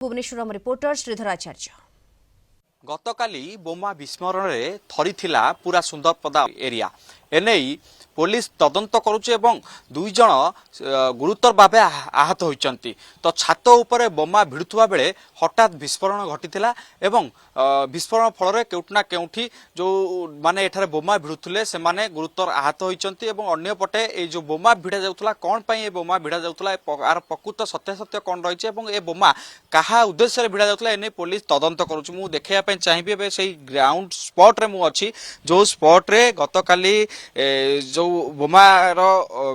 Bhubaneswar reporter Shridhar आचार्य। गतकाली बोमा विस्फोरण में थरीथिला पूरा Sundarpada area एने पुलिस तदंत करुचे एवं दुई जन गुरुतर भाव आहत होइचंती। तो छात उपरे बोमा भिड़ुवा बेले हठात विस्फोरण घटीथिला एवं विस्फोरण फल केउटना केउठी जो माने एठारे बोमा भिड़ुथुले से माने गुरुतर आहत होइचंती एवं अन्य पटे ए जो बोमा भिड़ा जाउथला कोन पई ए बोमा भिड़ा जाउथला आर प्रकृत सत्य कोन रहिছে एवं ए बोमा काहा उद्देश्य रे भिड़ा जाउथला एने पुलिस तदंत करूची। मु देखिया पे चाहिबे बे सेही ग्राउंड स्पॉट रे मु अछि जो स्पॉट रे गतकाली जो बोमार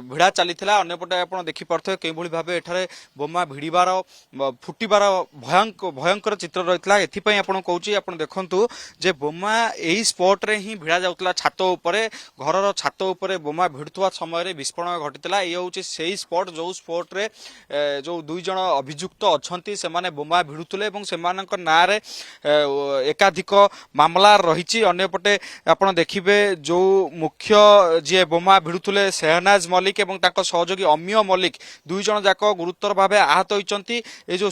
भिड़ा चली अंपटे आप देखिपे कई भाव एठारे बोमा भिड़बार फुटबार भयंकर चित्र रही है। एपाई आप कहूँ देखु जे बोमा यही स्पॉट रे ही भिड़ा जाऊला छात उपरे घर छात उपरे बोमा भिड़ुवा समय विस्फोरण घटीला। ये हूँ से स्पॉट जो स्पॉट रे जो दुई जन अभियुक्त अच्छा से बोमा भिड़ुले से ना एकाधिक मामला रही। अंपटे आप देखिए जो मुख्य जी बोमा भिड़ुले शेहनाज मलिक एवं ताको सहयोगी अमीय मलिक दुई जन जाक गुरुतर भाव आहत होइचंती। ए जो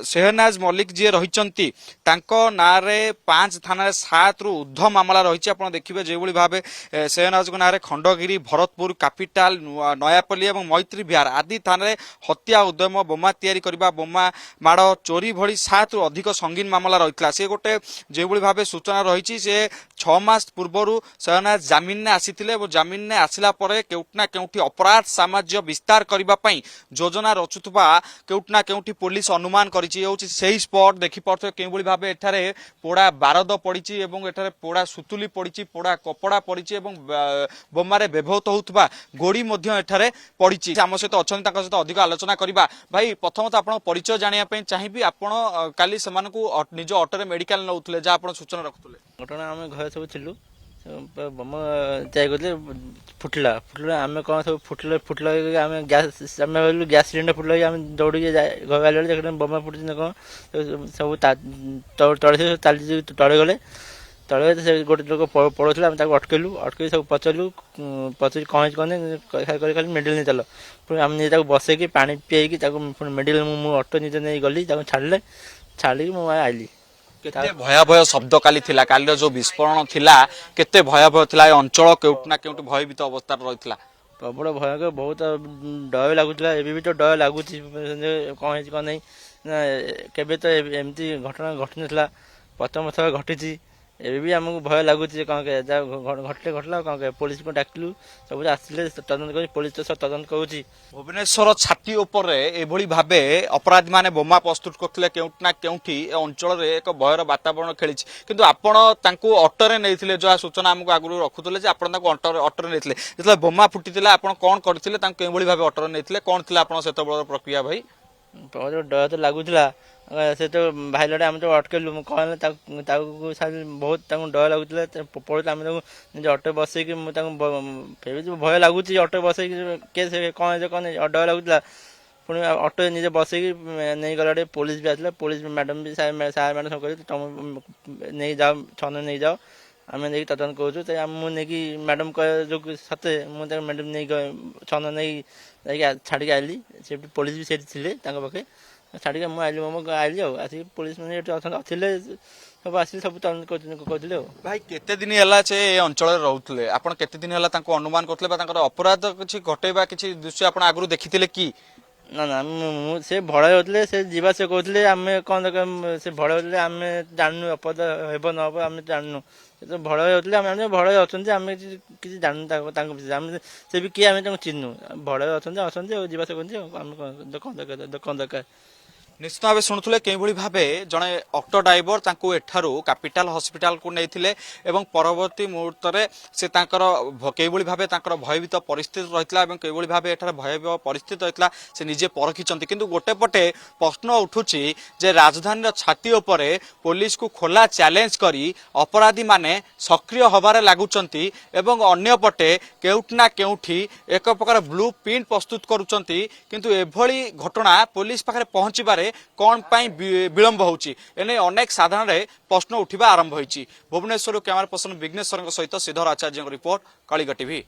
शेहनाज मलिक जी रही नारे 5 थाना 7 रु ऊर्ध मामला रही। आप देखिए जो भाव शेहनाज ना खंडगिरी भरतपुर कैपिटाल नयापल्ली और मैत्री विहार आदि थाना हत्या उद्यम बोमा तैयारी करबा बोमा माड़ चोरी भली 7 रु अधिक संगीन मामला रही। से गोटे जो भाव सूचना रही से 6 मास पूर्व शेहनाज जामिन ने आसीथिले और जामिन ने आसिला परे केउटना केउठी अपराध साम्राज्य विस्तार करिबा पई योजना रचुतबा केउटना केउठी पुलिस अनुमान करिछि। होछि सेही स्पॉट देखि पड़थो केउबली भाबे एठारे पोड़ा बारद पड़िछि एवं एठारे पोड़ा सुतुली पड़िछि पोड़ा कपड़ा पड़िछि एवं बोमारे व्यवहृत होउतबा गोड़ी मध्य एठारे पड़िछि। आम सहित अछन ताका सहित अधिक आलोचना करिबा। भाई प्रथमत आपण परिचय जानिया पई चाहिबी आपण काली समानकु निज ऑटो रे मेडिकल नउथले जा आपण सूचना रखुतले। घटना आम घर सब थिलु बोमा तय करले फुटला आम कौन सब फुटला आम गैस सिलेंडर फुटला आम दौड़ी घर आए देख बोमा फुटी कौन सब तले तले गले तले से गोटे लोक पड़ोला अटकेलु अटक सब पचारू कौन खाली मेडिकल नहीं चल पुणी आम नहीं बसैकी पानी पीएकी मेडिकल मुझे अटो निजे नहीं गली छाड़े छाड़ी मुझे आइली। केते भयावह शब्द काली थिला काली जो विस्फोरण थिला केते भयावह थिला अंचल केउटना केउट भयभीत अवस्था रहितला प्रबल भयंकर बहुत डर लगुला एबी भी तो डर लगुच कौन कौन नहीं केबे तो एमती घटना घटी नथिला प्रथम थर घटी एबी भी आमको भय लगुच कौन घटले घटला कौन पुलिस को डाकिलु सब आसिले तदंत कर पुलिस तो सब तदंत करुच्ची। भुवनेश्वर छाती उपर एभली भावे अपराधी माने बोमा प्रस्तुत करथिले केउटना केउठी अंचल रे एक भयर वातावरण खेली किंतु आपण तांको ऑटो रे नैथिले जो सूचना हमको आगु रखुतले जे आपण तांको ऑटो रे नैथिले जतले बोमा फुटीतिला आपण कोन करथिले तांको केभली भावे ऑटो रे नैथिले कोन थिला आपण सेत बळ प्रक्रिया भाई बहुत डर तो लगुला से तो भाई लड़े आम तो अटकेलु कहले बहुत डर लगुला पड़ता आम निज ऑटो बसैकी मुझे भय लगुच ऑटो बसैकी के कौन कौन डर लगुला पुणी ऑटो निजे बसैकी नहीं गला पुलिस भी आसला पुलिस मैडम भी सार मैडम सब कह तुम नहीं जाओ छन नहीं जाओ आम नहीं तदंत करूँ मुझे मैडम कह जो सते मुझे मैडम नहीं छन नहीं छाड़ी आइली से पुलिस भी से पाखे छाड़ी मुझे आइली मो आइली आसिक पुलिस मैंने अच्छे सब आस सब तदंत करते। भाई केते दिन है से अंचल रोते आप केते दिन है अनुमान करते अपराध किसी घटेबा किसी दृश्य आप आगु देखी कि ना ना से भड़ा होते से जीवा से कहते आम कौन से भड़ा होते आम जानू अपद हे न हम आम जानू तो भड़ा होते आम भड़ा अच्छा आम किसी जानू से भी किए आम चिन्हू भड़ा अच्छा जीवा से कहते आम कौन दरकार निश्चित भाव शुणुले कई भाव जड़े ऑटो ड्राइवर एठारू कैपिटाल हॉस्पिटल को नहीं एवं परवर्ती मुहूर्त में से कई भाव भयभीत परिस्थिति रही है कई भाव एठार भयावह परिस्थिति रही से निजे परखिंट किंतु गोटे पटे प्रश्न उठुची जे राजधानी छाती उपरे पुलिस को खोला चैलेंज करी अपराधी माने सक्रिय हबारे लागुचंती एवं अन्य पटे केउटना केउठी एक प्रकार ब्लू प्रिंट प्रस्तुत करुचंती किंतु एभली घटना पुलिस पाखरे पहुंचबारे कौन पाई विलंब होची एने अनेक साधारण प्रश्न उठिबा आरंभ होईची। भुवनेश्वर कैमरा पर्सन विघ्नेश्वर सहित श्रीधर आचार्य रिपोर्ट कलिंग टीवी।